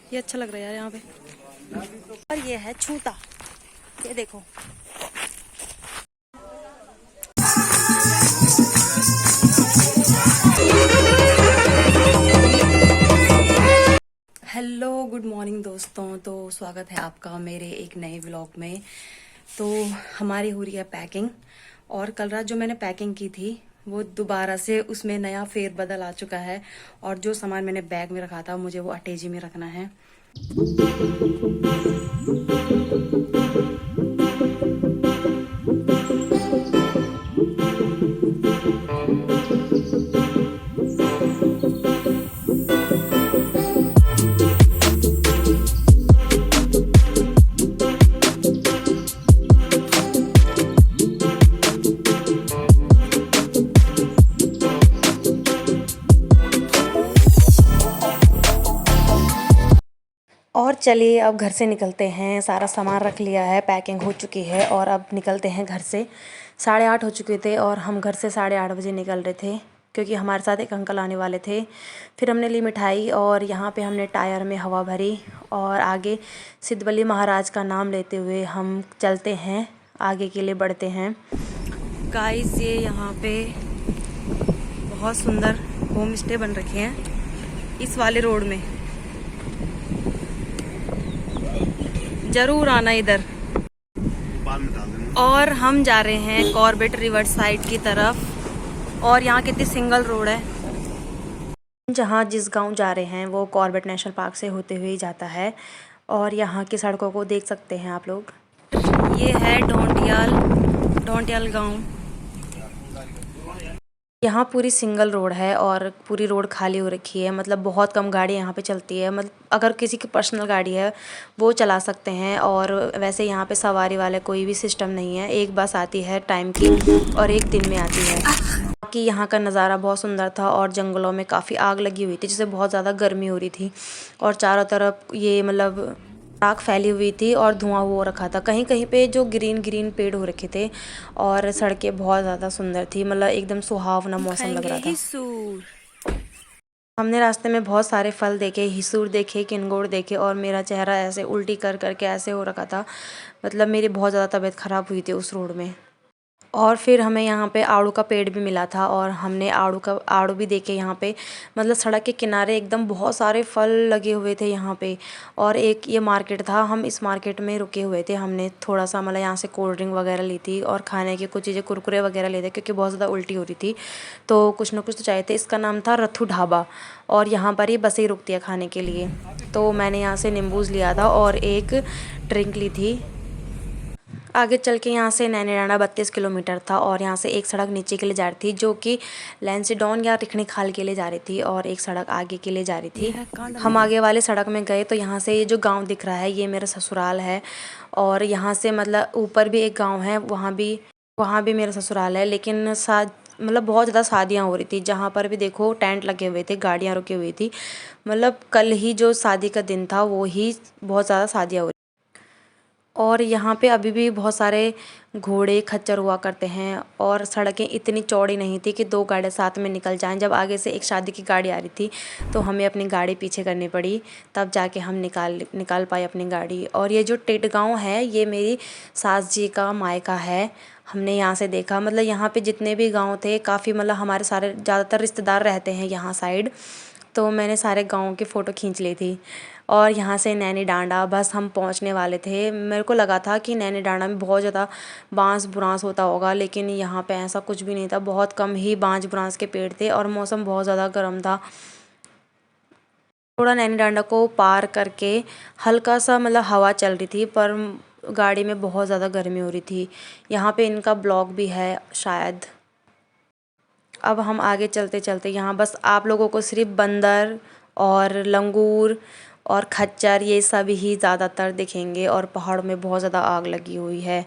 ये अच्छा लग रहा है यार यहाँ पे। और ये है छूता, ये देखो। हेलो गुड मॉर्निंग दोस्तों, तो स्वागत है आपका मेरे एक नए व्लॉग में। तो हमारी हो रही है पैकिंग, और कल रात जो मैंने पैकिंग की थी वो दोबारा से उसमें नया फेरबदल आ चुका है। और जो सामान मैंने बैग में रखा था मुझे वो अटैची में रखना है। और चलिए अब घर से निकलते हैं। सारा सामान रख लिया है, पैकिंग हो चुकी है और अब निकलते हैं घर से। 8:30 हो चुके थे और हम घर से 8:30 बजे निकल रहे थे क्योंकि हमारे साथ एक अंकल आने वाले थे। फिर हमने ली मिठाई और यहाँ पे हमने टायर में हवा भरी और आगे सिद्धबली महाराज का नाम लेते हुए हम चलते हैं, आगे के लिए बढ़ते हैं। गाइस ये यहाँ पे बहुत सुंदर होम स्टे बन रखे हैं इस वाले रोड में, जरूर आना इधर। और हम जा रहे हैं कॉर्बेट रिवर साइड की तरफ, और यहाँ कितनी सिंगल रोड है। जहाँ जिस गांव जा रहे हैं वो कॉर्बेट नेशनल पार्क से होते हुए ही जाता है, और यहाँ की सड़कों को देख सकते हैं आप लोग। ये है डोंटियाल गांव। यहाँ पूरी सिंगल रोड है और पूरी रोड खाली हो रखी है, मतलब बहुत कम गाड़ी यहाँ पे चलती है। मतलब अगर किसी की पर्सनल गाड़ी है वो चला सकते हैं, और वैसे यहाँ पे सवारी वाले कोई भी सिस्टम नहीं है। एक बस आती है टाइम की और एक दिन में आती है। कि यहाँ का नज़ारा बहुत सुंदर था और जंगलों में काफ़ी आग लगी हुई थी जिससे बहुत ज़्यादा गर्मी हो रही थी, और चारों तरफ ये मतलब आग फैली हुई थी और धुआं हो रखा था। कहीं कहीं पे जो ग्रीन ग्रीन पेड़ हो रखे थे और सड़कें बहुत ज़्यादा सुंदर थी, मतलब एकदम सुहावना मौसम लग रहा था। हमने रास्ते में बहुत सारे फल देखे, हिसूर देखे, किंगोर देखे, और मेरा चेहरा ऐसे उल्टी कर करके ऐसे हो रखा था, मतलब मेरी बहुत ज़्यादा तबीयत ख़राब हुई थी उस रोड में। और फिर हमें यहाँ पे आड़ू का पेड़ भी मिला था और हमने आड़ू भी देखे यहाँ पे। मतलब सड़क के किनारे एकदम बहुत सारे फल लगे हुए थे यहाँ पे। और एक ये मार्केट था, हम इस मार्केट में रुके हुए थे। हमने थोड़ा सा मतलब यहाँ से कोल्ड ड्रिंक वगैरह ली थी और खाने की कुछ चीज़ें, कुरकुरे वगैरह लिए थे क्योंकि बहुत ज़्यादा उल्टी हो रही थी, तो कुछ ना कुछ तो चाहिए थे। इसका नाम था रथू ढाबा, और यहाँ पर ही बसें रुकती है खाने के लिए। तो मैंने यहाँ से नींबूज लिया था और एक ड्रिंक ली थी। आगे चल के यहाँ से नैनीडांडा 32 किलोमीटर था, और यहाँ से एक सड़क नीचे के लिए जा रही थी जो कि लैंसीडॉन या रिखणी खाल के लिए जा रही थी, और एक सड़क आगे के लिए जा रही थी। हम आगे वाले सड़क में गए तो यहाँ से ये जो गांव दिख रहा है ये मेरा ससुराल है, और यहाँ से मतलब ऊपर भी एक गाँव है, वहाँ भी मेरा ससुराल है। लेकिन मतलब बहुत ज़्यादा शादियाँ हो रही थी, जहाँ पर भी देखो टेंट लगे हुए थे, गाड़ियाँ रुकी हुई थी। मतलब कल ही जो शादी का दिन था वो ही बहुत ज़्यादा शादियाँ हो रही। और यहाँ पे अभी भी बहुत सारे घोड़े खच्चर हुआ करते हैं, और सड़कें इतनी चौड़ी नहीं थी कि 2 गाड़ियाँ साथ में निकल जाएं। जब आगे से एक शादी की गाड़ी आ रही थी तो हमें अपनी गाड़ी पीछे करनी पड़ी, तब जाके हम निकाल पाए अपनी गाड़ी। और ये जो टिटगांव है ये मेरी सास जी का मायका है। हमने यहाँ से देखा, मतलब यहाँ पे जितने भी गाँव थे काफ़ी, मतलब हमारे सारे ज़्यादातर रिश्तेदार रहते हैं यहाँ साइड, तो मैंने सारे गाँव की फ़ोटो खींच ली थी। और यहाँ से नैनीडांडा बस हम पहुँचने वाले थे। मेरे को लगा था कि नैनीडांडा में बहुत ज़्यादा बांस बुरांस होता होगा, लेकिन यहाँ पे ऐसा कुछ भी नहीं था। बहुत कम ही बांस बुरांस के पेड़ थे और मौसम बहुत ज़्यादा गर्म था। थोड़ा नैनीडांडा को पार करके हल्का सा मतलब हवा चल रही थी, पर गाड़ी में बहुत ज़्यादा गर्मी हो रही थी। यहाँ पे इनका ब्लॉग भी है शायद। अब हम आगे चलते चलते यहाँ बस आप लोगों को सिर्फ बंदर और लंगूर और खच्चर ये सब ही ज़्यादातर दिखेंगे, और पहाड़ों में बहुत ज़्यादा आग लगी हुई है,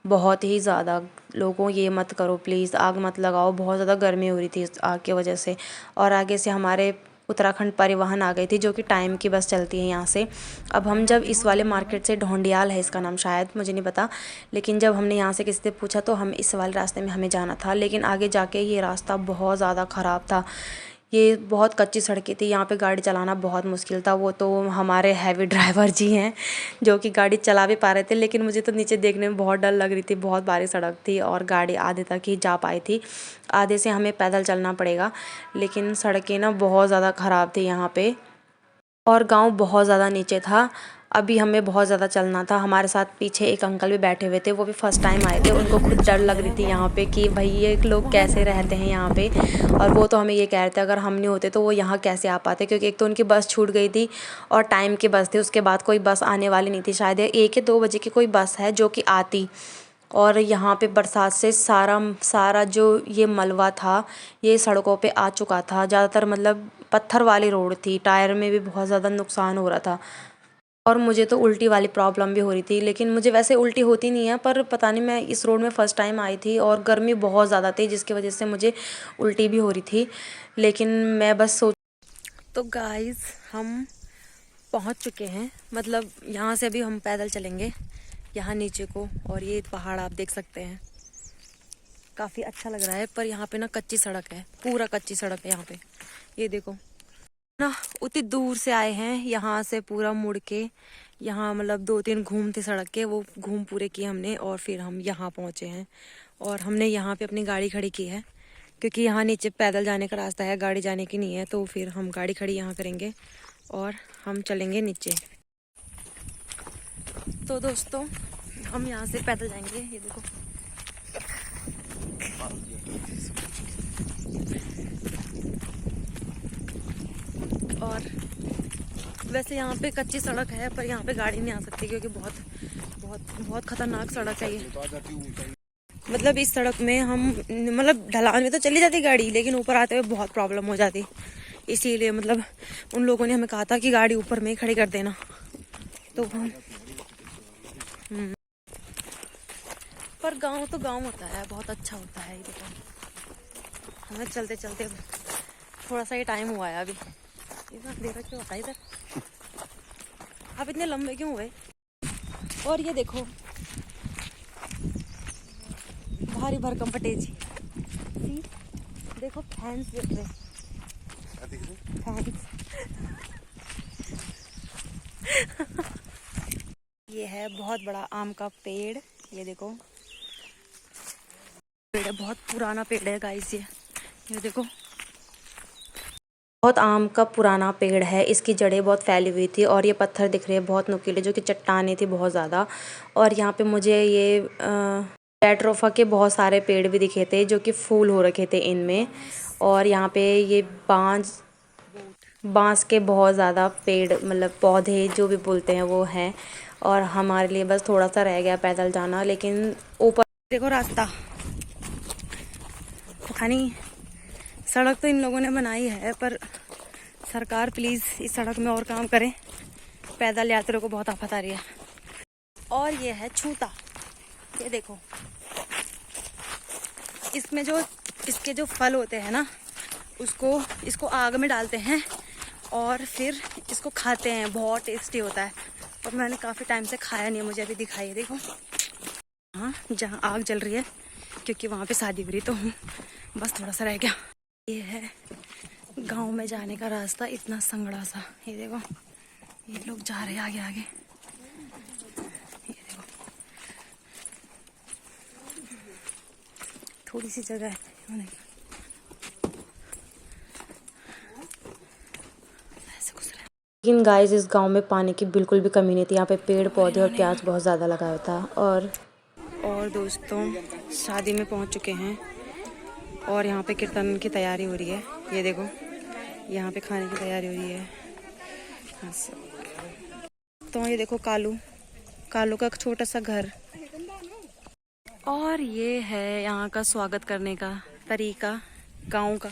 बहुत ही ज़्यादा। लोगों ये मत करो प्लीज़, आग मत लगाओ, बहुत ज़्यादा गर्मी हो रही थी इस आग की वजह से। और आगे से हमारे उत्तराखंड परिवहन आ गई थी जो कि टाइम की बस चलती है यहाँ से। अब हम जब इस वाले मार्केट से, ढोंडियाल है इसका नाम शायद, मुझे नहीं पता, लेकिन जब हमने यहाँ से किसी से पूछा तो हम इस वाले रास्ते में हमें जाना था, लेकिन आगे जाके ये रास्ता बहुत ज़्यादा ख़राब था। ये बहुत कच्ची सड़कें थी, यहाँ पे गाड़ी चलाना बहुत मुश्किल था। वो तो हमारे हैवी ड्राइवर जी हैं जो कि गाड़ी चला भी पा रहे थे, लेकिन मुझे तो नीचे देखने में बहुत डर लग रही थी। बहुत बारीक सड़क थी और गाड़ी आधे तक ही जा पाई थी, आधे से हमें पैदल चलना पड़ेगा। लेकिन सड़कें ना बहुत ज़्यादा ख़राब थी यहाँ पे, और गांव बहुत ज़्यादा नीचे था। अभी हमें बहुत ज़्यादा चलना था। हमारे साथ पीछे एक अंकल भी बैठे हुए थे, वो भी फर्स्ट टाइम आए थे। उनको खुद डर लग रही थी यहाँ पे कि भाई ये लोग कैसे रहते हैं यहाँ पे। और वो तो हमें ये कह रहे थे अगर हम नहीं होते तो वो यहाँ कैसे आ पाते, क्योंकि एक तो उनकी बस छूट गई थी और टाइम की बस थी, उसके बाद कोई बस आने वाली नहीं थी। शायद 1 या 2 बजे की कोई बस है जो कि आती। और यहाँ पे बरसात से सारा जो ये मलबा था ये सड़कों पे आ चुका था। ज़्यादातर मतलब पत्थर वाली रोड थी, टायर में भी बहुत ज़्यादा नुकसान हो रहा था। और मुझे तो उल्टी वाली प्रॉब्लम भी हो रही थी, लेकिन मुझे वैसे उल्टी होती नहीं है, पर पता नहीं मैं इस रोड में फ़र्स्ट टाइम आई थी और गर्मी बहुत ज़्यादा थी जिसकी वजह से मुझे उल्टी भी हो रही थी। लेकिन मैं बस सोच तो गाइस हम पहुंच चुके हैं, मतलब यहाँ से अभी हम पैदल चलेंगे यहाँ नीचे को, और ये पहाड़ आप देख सकते हैं, काफ़ी अच्छा लग रहा है। पर यहाँ पे ना कच्ची सड़क है, पूरा कच्ची सड़क है यहाँ पे। ये देखो ना, उतनी दूर से आए हैं, यहाँ से पूरा मुड़ के यहाँ मतलब 2-3 घूम थे सड़क के, वो घूम पूरे किए हमने और फिर हम यहाँ पहुँचे हैं। और हमने यहाँ पे अपनी गाड़ी खड़ी की है क्योंकि यहाँ नीचे पैदल जाने का रास्ता है, गाड़ी जाने की नहीं है। तो फिर हम गाड़ी खड़ी यहाँ करेंगे और हम चलेंगे नीचे। तो दोस्तों हम यहाँ से पैदल जाएंगे। ये देखो और वैसे यहाँ पे कच्ची सड़क है, पर यहाँ पे गाड़ी नहीं आ सकती क्योंकि बहुत बहुत बहुत खतरनाक सड़क है ये। मतलब इस सड़क में हम मतलब ढलान में तो चली जाती गाड़ी, लेकिन ऊपर आते हुए बहुत प्रॉब्लम हो जाती। इसीलिए मतलब उन लोगों ने हमें कहा था कि गाड़ी ऊपर में ही खड़ी कर देना। तो हम पर गांव तो गांव होता है, बहुत अच्छा होता है। ये देखो हमें चलते चलते थोड़ा सा ही टाइम हुआ है अभी। इतना देर क्यों होता है इधर, आप इतने लंबे क्यों हुए। और ये देखो भारी भरकम पटेजी, देखो फैंस देख रहे, फैंस ये है बहुत बड़ा आम का पेड़। ये देखो पेड़ है, बहुत पुराना पेड़ है गाइस। ये देखो बहुत आम का पुराना पेड़ है, इसकी जड़ें बहुत फैली हुई थी और ये पत्थर दिख रहे हैं बहुत नुकीले, जो कि चट्टानें थी बहुत ज़्यादा। और यहाँ पे मुझे ये जैट्रोफा के बहुत सारे पेड़ भी दिखे थे जो कि फूल हो रखे थे इनमें। और यहाँ पे ये बांस के बहुत ज़्यादा पेड़ मतलब पौधे जो भी बोलते हैं वो हैं। और हमारे लिए बस थोड़ा सा रह गया पैदल जाना, लेकिन ऊपर देखो रास्ता, पता नहीं सड़क तो इन लोगों ने बनाई है, पर सरकार प्लीज़ इस सड़क में और काम करें, पैदल यात्रियों को बहुत आफत आ रही है। और ये है छूता, ये देखो इसमें जो इसके जो फल होते हैं ना इसको आग में डालते हैं और फिर इसको खाते हैं, बहुत टेस्टी होता है। और मैंने काफ़ी टाइम से खाया नहीं है, मुझे अभी दिखाई देखो हाँ जहाँ आग जल रही है, क्योंकि वहाँ पे शादी हो रही, तो बस थोड़ा सा रह गया। ये है गांव में जाने का रास्ता, इतना संगड़ा सा। ये देखो ये लोग जा रहे हैं आगे आगे, ये देखो थोड़ी सी जगह है। लेकिन गाइस इस गांव में पानी की बिल्कुल भी कमी नहीं थी, यहाँ पे पेड़ पौधे और प्याज बहुत ज़्यादा लगा हुआ था। और दोस्तों शादी में पहुंच चुके हैं और यहाँ पे कीर्तन की तैयारी हो रही है। ये देखो यहाँ पे खाने की तैयारी हो रही है। तो ये देखो कालू का छोटा सा घर। और ये है यहाँ का स्वागत करने का तरीका गाँव का।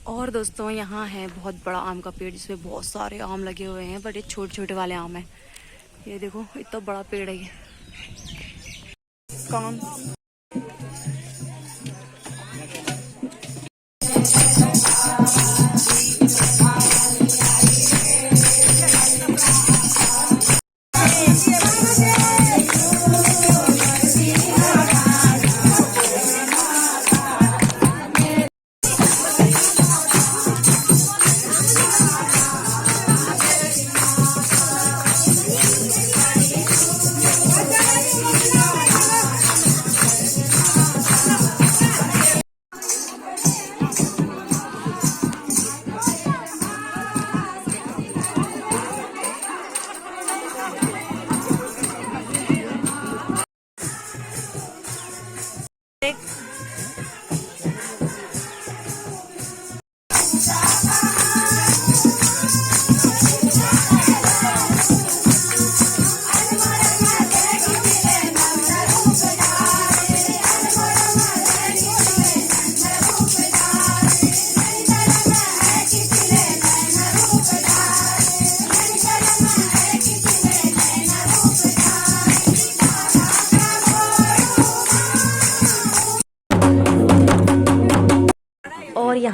और दोस्तों यहाँ है बहुत बड़ा आम का पेड़ जिसमें बहुत सारे आम लगे हुए हैं, बट ये छोटे छोटे वाले आम हैं। ये देखो इतना बड़ा पेड़ है ये। कौन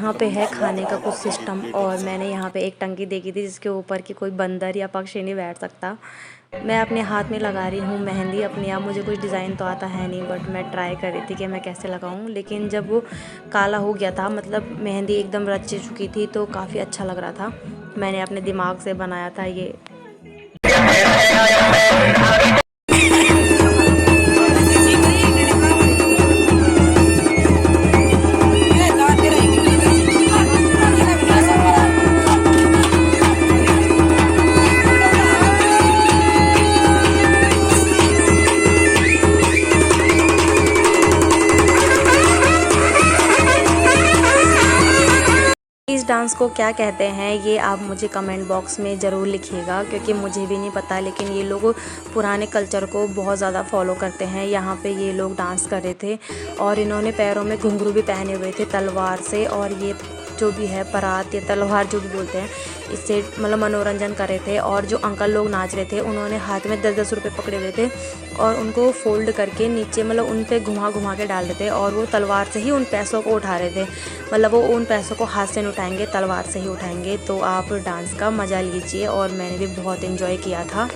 यहाँ पे है खाने का कुछ सिस्टम, और मैंने यहाँ पे एक टंकी देखी थी जिसके ऊपर कि कोई बंदर या पक्षी नहीं बैठ सकता। मैं अपने हाथ में लगा रही हूँ मेहंदी अपने आप। मुझे कुछ डिज़ाइन तो आता है नहीं, बट मैं ट्राई कर रही थी कि मैं कैसे लगाऊँ। लेकिन जब वो काला हो गया था, मतलब मेहंदी एकदम रच चुकी थी, तो काफ़ी अच्छा लग रहा था। मैंने अपने दिमाग से बनाया था ये। इस डांस को क्या कहते हैं ये आप मुझे कमेंट बॉक्स में ज़रूर लिखिएगा, क्योंकि मुझे भी नहीं पता। लेकिन ये लोग पुराने कल्चर को बहुत ज़्यादा फॉलो करते हैं। यहाँ पे ये लोग डांस कर रहे थे और इन्होंने पैरों में घुंघरू भी पहने हुए थे तलवार से, और ये जो भी है परात या तलवार जो भी बोलते हैं, इससे मतलब मनोरंजन कर रहे थे। और जो अंकल लोग नाच रहे थे उन्होंने हाथ में 10-10 रुपये पकड़े हुए थे और उनको फोल्ड करके नीचे मतलब उन पे घुमा घुमा के डाल रहे थे, और वो तलवार से ही उन पैसों को उठा रहे थे। मतलब वो उन पैसों को हाथ से नहीं उठाएंगे, तलवार से ही उठाएंगे। तो आप डांस का मज़ा लीजिए, और मैंने भी बहुत इन्जॉय किया था।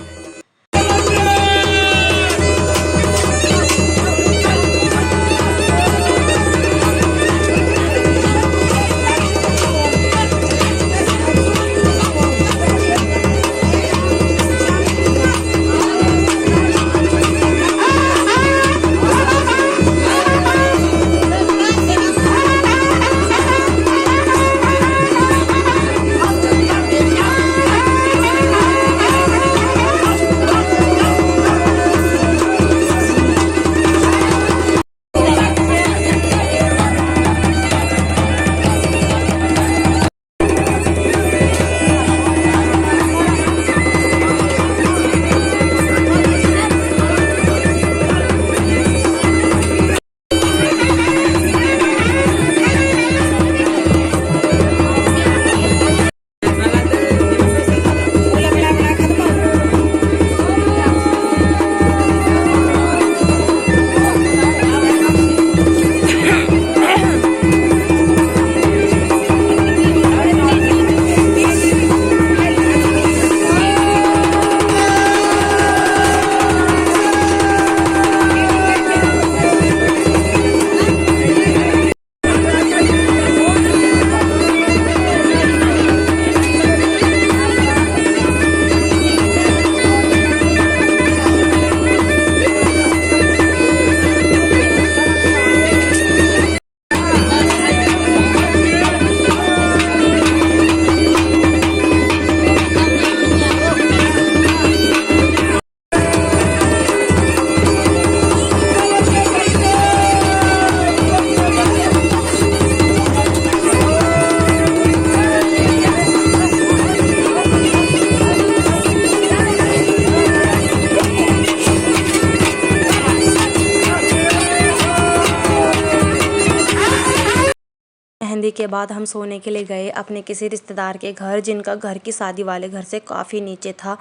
मेहंदी के बाद हम सोने के लिए गए अपने किसी रिश्तेदार के घर, जिनका घर की शादी वाले घर से काफ़ी नीचे था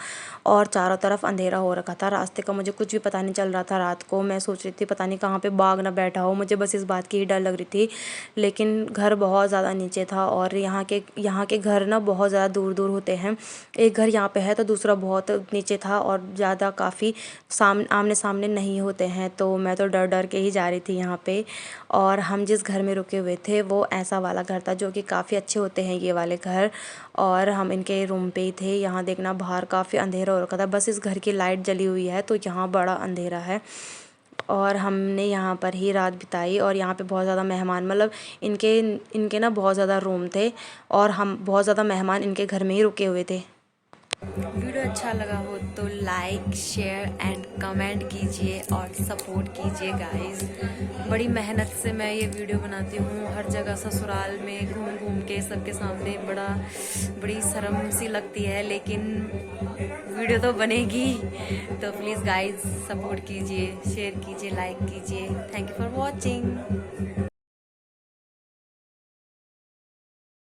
और चारों तरफ अंधेरा हो रखा था। रास्ते का मुझे कुछ भी पता नहीं चल रहा था। रात को मैं सोच रही थी पता नहीं कहाँ पे बाघ ना बैठा हो, मुझे बस इस बात की ही डर लग रही थी। लेकिन घर बहुत ज़्यादा नीचे था, और यहाँ के घर ना बहुत ज़्यादा दूर दूर होते हैं। एक घर यहाँ पे है तो दूसरा बहुत नीचे था, और ज़्यादा काफ़ी आमने सामने नहीं होते हैं। तो मैं तो डर डर के ही जा रही थी यहाँ पे। और हम जिस घर में रुके हुए थे वो ऐसा वाला घर था जो कि काफ़ी अच्छे होते हैं ये वाले घर, और हम इनके रूम पे ही थे। यहाँ देखना बाहर काफ़ी अंधेरा हो रखा था, बस इस घर की लाइट जली हुई है तो यहाँ बड़ा अंधेरा है। और हमने यहाँ पर ही रात बिताई, और यहाँ पे बहुत ज़्यादा मेहमान, मतलब इनके ना बहुत ज़्यादा रूम थे, और हम बहुत ज़्यादा मेहमान इनके घर में ही रुके हुए थे। वीडियो अच्छा लगा हो तो लाइक शेयर एंड कमेंट कीजिए और सपोर्ट कीजिए गाइस। बड़ी मेहनत से मैं ये वीडियो बनाती हूँ, हर जगह ससुराल में घूम घूम के सबके सामने बड़ी शर्म सी लगती है, लेकिन वीडियो तो बनेगी। तो प्लीज़ गाइस सपोर्ट कीजिए, शेयर कीजिए, लाइक कीजिए। Thank you for watching.